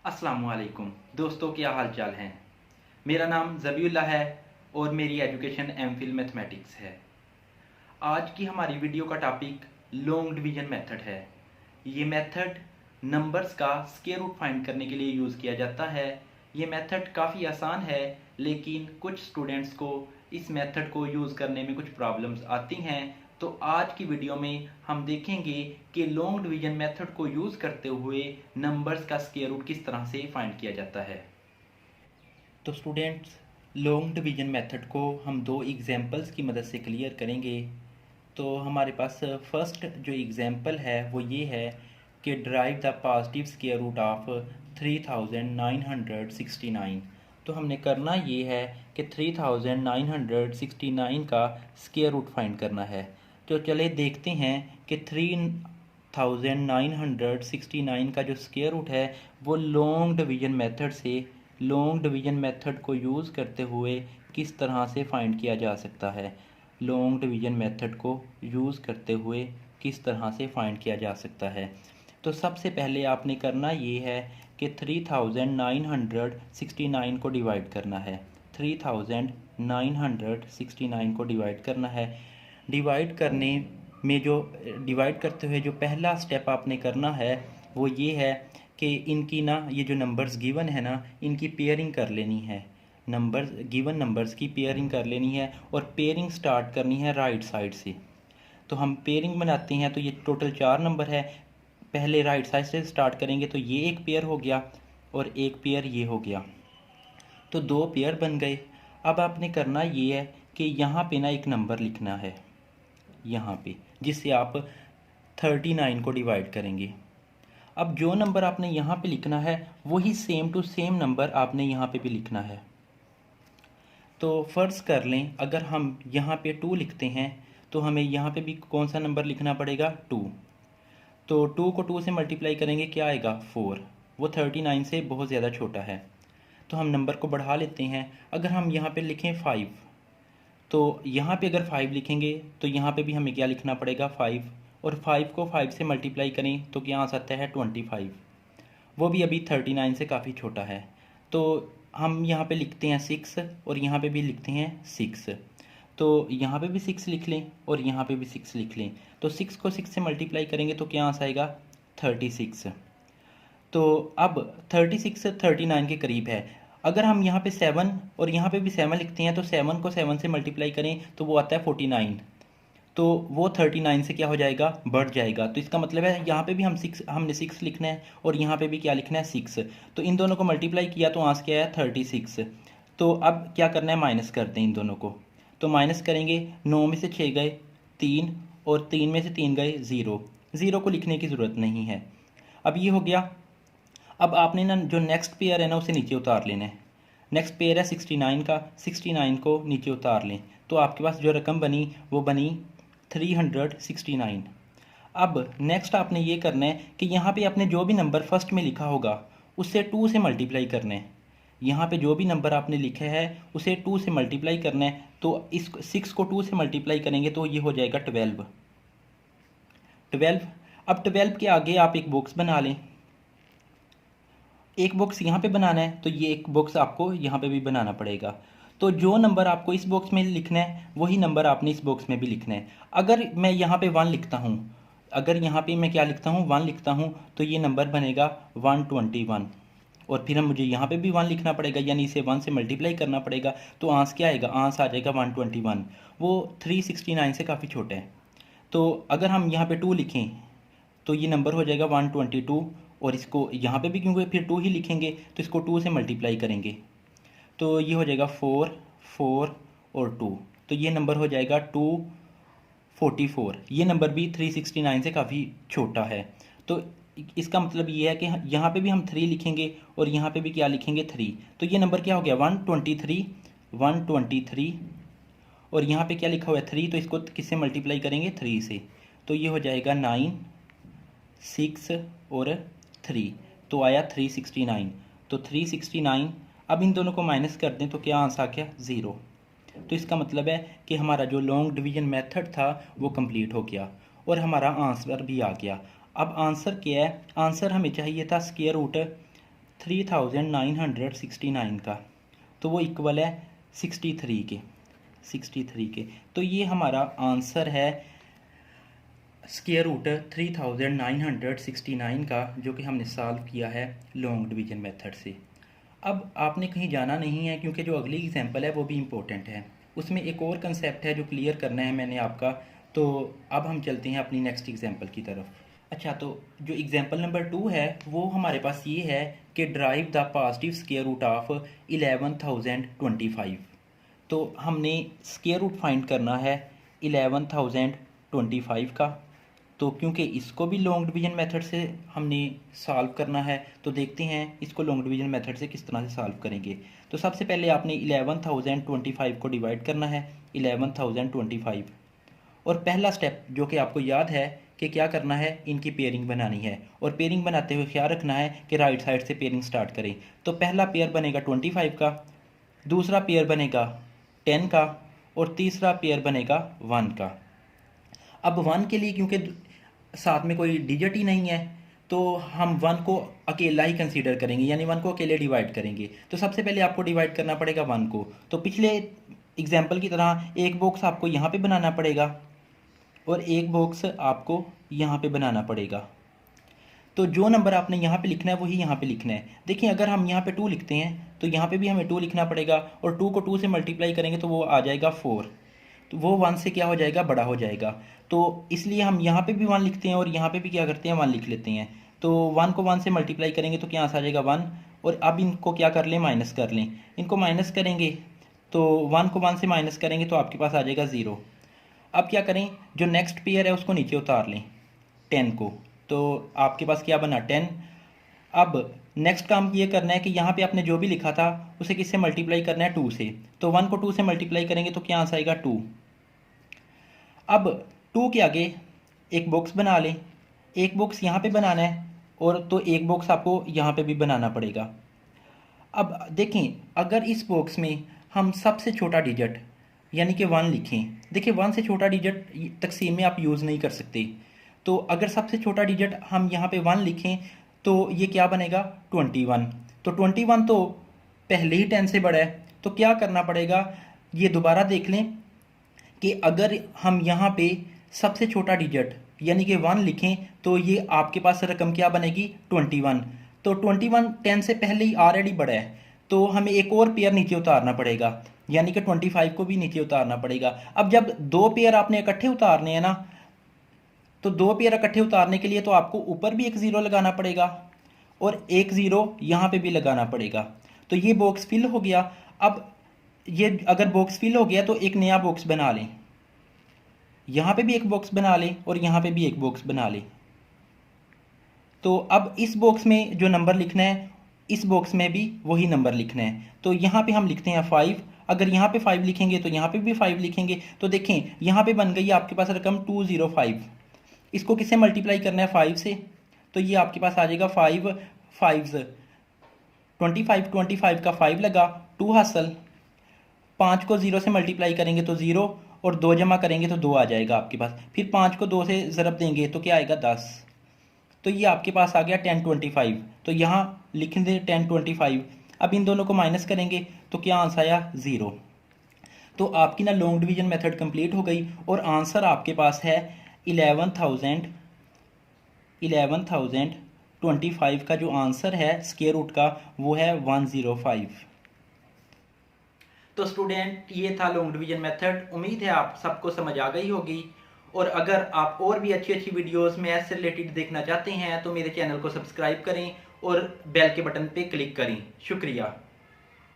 अस्सलामुअलैकुम दोस्तों, क्या हाल चाल हैं। मेरा नाम ज़बीउल्लाह है और मेरी एजुकेशन एमफिल मैथमेटिक्स है। आज की हमारी वीडियो का टॉपिक लॉन्ग डिवीजन मेथड है। ये मेथड नंबर्स का स्क्वायर रूट फाइंड करने के लिए यूज़ किया जाता है। ये मेथड काफ़ी आसान है, लेकिन कुछ स्टूडेंट्स को इस मेथड को यूज़ करने में कुछ प्रॉब्लम्स आती हैं। तो आज की वीडियो में हम देखेंगे कि लॉन्ग डिवीजन मेथड को यूज़ करते हुए नंबर्स का स्क्वायर रूट किस तरह से फाइंड किया जाता है। तो स्टूडेंट्स, लॉन्ग डिवीजन मेथड को हम दो एग्जांपल्स की मदद से क्लियर करेंगे। तो हमारे पास फर्स्ट जो एग्जांपल है वो ये है कि drive the positive square root of 3969। तो हमने करना ये है कि 3969 का स्क्वायर रूट फाइंड करना है। तो चले देखते हैं कि 3969 का जो स्क्वायर रूट है वो लॉन्ग डिवीजन मेथड को यूज़ करते हुए किस तरह से फाइंड किया जा सकता है। लॉन्ग डिवीजन मेथड को यूज़ करते हुए किस तरह से फाइंड किया जा सकता है। तो सबसे पहले आपने करना ये है कि 3969 को डिवाइड करना है। 3969 को डिवाइड करना है। डिवाइड करते हुए जो पहला स्टेप आपने करना है वो ये है कि इनकी ये जो नंबर्स गिवन है इनकी पेयरिंग कर लेनी है। गिवन नंबर्स की पेयरिंग कर लेनी है और पेयरिंग स्टार्ट करनी है राइट साइड से। तो हम पेयरिंग बनाते हैं, तो ये टोटल 4 नंबर है। पहले राइट साइड से स्टार्ट करेंगे तो ये एक पेयर हो गया और एक पेयर ये हो गया, तो 2 पेयर बन गए। अब आपने करना ये है कि यहाँ पे एक नंबर लिखना है यहाँ पे, जिससे आप 39 को डिवाइड करेंगे। अब जो नंबर आपने यहाँ पे लिखना है वही सेम टू सेम नंबर आपने यहाँ पे भी लिखना है। तो फ़र्ज़ कर लें अगर हम यहाँ पे 2 लिखते हैं तो हमें यहाँ पे भी कौन सा नंबर लिखना पड़ेगा, 2। तो 2 को 2 से मल्टीप्लाई करेंगे, क्या आएगा, 4। वो 39 से बहुत ज़्यादा छोटा है, तो हम नंबर को बढ़ा लेते हैं। अगर हम यहाँ पे लिखें 5, तो यहाँ पे अगर 5 लिखेंगे तो यहाँ पे भी हमें क्या लिखना पड़ेगा, 5। और 5 को 5 से मल्टीप्लाई करें तो क्या आ सकता है, 25। वो भी अभी 39 से काफ़ी छोटा है। तो हम यहाँ पे लिखते हैं 6 और यहाँ पे भी लिखते हैं 6। तो यहाँ पे भी 6 लिख लें और यहाँ पे भी 6 लिख लें। तो 6 को 6 से मल्टीप्लाई करेंगे तो क्या आंसर आएगा, 36। तो अब 36 39 के करीब है। अगर हम यहाँ पे 7 और यहाँ पे भी 7 लिखते हैं तो 7 को 7 से मल्टीप्लाई करें तो वो आता है 49। तो वो 39 से क्या हो जाएगा, बढ़ जाएगा। तो इसका मतलब है यहाँ पे भी हमने 6 लिखना है और यहाँ पे भी क्या लिखना है, 6। तो इन दोनों को मल्टीप्लाई किया तो आंसर क्या है, 36। तो अब क्या करना है, माइनस करते हैं इन दोनों को। तो माइनस करेंगे, 9 में से 6 गए 3 और 3 में से 3 गए 0। 0 को लिखने की ज़रूरत नहीं है। अब ये हो गया। अब आपने जो नेक्स्ट पेयर है उसे नीचे उतार लेना है। नेक्स्ट पेयर है 69 का, 69 को नीचे उतार लें तो आपके पास जो रकम बनी वो बनी 369। अब नेक्स्ट आपने ये करना है कि यहाँ पे आपने जो भी नंबर फर्स्ट में लिखा होगा उससे 2 से मल्टीप्लाई करना है। यहाँ पे जो भी नंबर आपने लिखा है उसे 2 से मल्टीप्लाई करना है। तो इस 6 को 2 से मल्टीप्लाई करेंगे तो ये हो जाएगा 12। अब 12 के आगे आप एक बॉक्स बना लें। एक बॉक्स यहाँ पे बनाना है तो ये एक बॉक्स आपको यहाँ पे भी बनाना पड़ेगा। तो जो नंबर आपको इस बॉक्स में लिखना है वही नंबर आपने इस बॉक्स में भी लिखना है। अगर मैं यहाँ पे 1 लिखता हूँ, अगर यहाँ पे मैं क्या लिखता हूँ, 1 लिखता हूँ, तो ये नंबर बनेगा 121। और फिर हम मुझे यहाँ पे भी 1 लिखना पड़ेगा, यानी इसे 1 से मल्टीप्लाई करना पड़ेगा। तो आंसर क्या आएगा, आंसर आ जाएगा 121। वो 369 से काफ़ी छोटा है। तो अगर हम यहाँ पे 2 लिखें तो ये नंबर हो जाएगा 122। और इसको यहाँ पे भी क्योंकि फिर 2 ही लिखेंगे तो इसको 2 से मल्टीप्लाई करेंगे तो ये हो जाएगा 4 4 और 2। तो ये नंबर हो जाएगा 244। ये नंबर भी 369 से काफ़ी छोटा है। तो इसका मतलब ये है कि यहाँ पे भी हम 3 लिखेंगे और यहाँ पे भी क्या लिखेंगे, 3। तो ये नंबर क्या हो गया, 123। और यहाँ पे क्या लिखा हुआ है, 3। तो इसको किससे मल्टीप्लाई करेंगे, 3 से। तो ये हो जाएगा 9 6 और 3। तो आया 369। तो 369। अब इन दोनों को माइनस कर दें तो क्या आंसर आ गया, 0। तो इसका मतलब है कि हमारा जो लॉन्ग डिवीजन मेथड था वो कंप्लीट हो गया और हमारा आंसर भी आ गया। अब आंसर क्या है, आंसर हमें चाहिए था स्क्वायर रूट 3969 का, तो वो इक्वल है 63 के। तो ये हमारा आंसर है स्क्वायर रूट 3969 का, जो कि हमने सॉल्व किया है लॉन्ग डिवीजन मेथड से। अब आपने कहीं जाना नहीं है, क्योंकि जो अगली एग्जांपल है वो भी इम्पोर्टेंट है। उसमें एक और कंसेप्ट है जो क्लियर करना है मैंने आपका। तो अब हम चलते हैं अपनी नेक्स्ट एग्जांपल की तरफ। अच्छा, तो जो एग्जांपल नंबर 2 है वो हमारे पास ये है कि drive the positive square root of 11,025। तो हमने स्क्वायर रूट फाइंड करना है 11,025 का। तो क्योंकि इसको भी लॉन्ग डिवीजन मेथड से हमने सॉल्व करना है, तो देखते हैं इसको लॉन्ग डिवीजन मेथड से किस तरह से सॉल्व करेंगे। तो सबसे पहले आपने 11,025 को डिवाइड करना है 11,025, और पहला स्टेप जो कि आपको याद है कि क्या करना है, इनकी पेयरिंग बनानी है। और पेयरिंग बनाते हुए ख्याल रखना है कि राइट साइड से पेयरिंग स्टार्ट करें। तो पहला पेयर बनेगा 25 का, दूसरा पेयर बनेगा 10 का, और तीसरा पेयर बनेगा 1 का। अब 1 के लिए क्योंकि साथ में कोई डिजिट ही नहीं है, तो हम 1 को अकेला ही कंसीडर करेंगे, यानी 1 को अकेले डिवाइड करेंगे। तो सबसे पहले आपको डिवाइड करना पड़ेगा 1 को। तो पिछले एग्जाम्पल की तरह एक बॉक्स आपको यहाँ पे बनाना पड़ेगा और एक बॉक्स आपको यहाँ पे बनाना पड़ेगा। तो जो नंबर आपने यहाँ पे लिखना है वही यहाँ पे लिखना है। देखिए, अगर हम यहाँ पे 2 लिखते हैं तो यहाँ पे भी हमें 2 लिखना पड़ेगा, और 2 को 2 से मल्टीप्लाई करेंगे तो वो आ जाएगा 4। तो वो 1 से क्या हो जाएगा, बड़ा हो जाएगा। तो इसलिए हम यहाँ पे भी 1 लिखते हैं और यहाँ पे भी क्या करते हैं, 1 लिख लेते हैं। तो 1 को 1 से मल्टीप्लाई करेंगे तो क्या आ जाएगा 1। और अब इनको क्या कर लें, माइनस कर लें। इनको माइनस करेंगे तो 1 को 1 से माइनस करेंगे तो आपके पास आ जाएगा 0। अब क्या करें, जो नेक्स्ट पेयर है उसको नीचे उतार लें 10 को, तो आपके पास क्या बना 10। अब नेक्स्ट काम ये करना है कि यहाँ पे आपने जो भी लिखा था उसे किससे मल्टीप्लाई करना है, 2 से। तो 1 को 2 से मल्टीप्लाई करेंगे तो क्या आंसर आएगा 2। अब 2 के आगे एक बॉक्स बना लें। एक बॉक्स यहाँ पे बनाना है, और तो एक बॉक्स आपको यहाँ पे भी बनाना पड़ेगा। अब देखें, अगर इस बॉक्स में हम सबसे छोटा डिजिट यानी कि 1 लिखें। देखिए, 1 से छोटा डिजिट तकसीम में आप यूज़ नहीं कर सकते। तो अगर सबसे छोटा डिजिट हम यहाँ पे 1 लिखें तो ये क्या बनेगा 21। तो 21 तो पहले ही 10 से बड़ा है। तो क्या करना पड़ेगा, ये दोबारा देख लें कि अगर हम यहाँ पे सबसे छोटा डिजिट यानी कि 1 लिखें तो ये आपके पास रकम क्या बनेगी 21। तो 21 10 से पहले ही ऑलरेडी बड़ा है, तो हमें एक और पेयर नीचे उतारना पड़ेगा, यानी कि 25 को भी नीचे उतारना पड़ेगा। अब जब 2 पेयर आपने इकट्ठे उतारने हैं ना, तो 2 पेयर इकट्ठे उतारने के लिए तो आपको ऊपर भी एक 0 लगाना पड़ेगा और एक 0 यहाँ पे भी लगाना पड़ेगा। तो ये बॉक्स फिल हो गया। अब ये अगर बॉक्स फिल हो गया तो एक नया बॉक्स बना लें। यहाँ पे भी एक बॉक्स बना लें और यहाँ पे भी एक बॉक्स बना लें। तो अब इस बॉक्स में जो नंबर लिखना है, इस बॉक्स में भी वही नंबर लिखना है। तो यहाँ पे हम लिखते हैं 5। अगर यहाँ पे 5 लिखेंगे तो यहाँ पे भी 5 लिखेंगे। तो देखें, यहाँ पे बन गई आपके पास रकम 205। इसको किससे मल्टीप्लाई करना है, 5 से। तो ये आपके पास आ जाएगा 5 5 25 का 5 लगा, 2 हासिल। 5 को 0 से मल्टीप्लाई करेंगे तो 0, और 2 जमा करेंगे तो 2 आ जाएगा आपके पास। फिर 5 को 2 से ज़रब देंगे तो क्या आएगा 10। तो ये आपके पास आ गया 1025। तो यहाँ लिख दें 1025। अब इन दोनों को माइनस करेंगे तो क्या आंसर आया 0। तो आपकी ना लॉन्ग डिवीजन मेथड कंप्लीट हो गई, और आंसर आपके पास है 11,025 का जो आंसर है स्क्वायर रूट का वो है 105। तो स्टूडेंट, ये था लॉन्ग डिवीजन मेथड। उम्मीद है आप सबको समझ आ गई होगी। और अगर आप और भी अच्छी अच्छी वीडियोस मैथ्स से रिलेटेड देखना चाहते हैं तो मेरे चैनल को सब्सक्राइब करें और बेल के बटन पे क्लिक करें। शुक्रिया।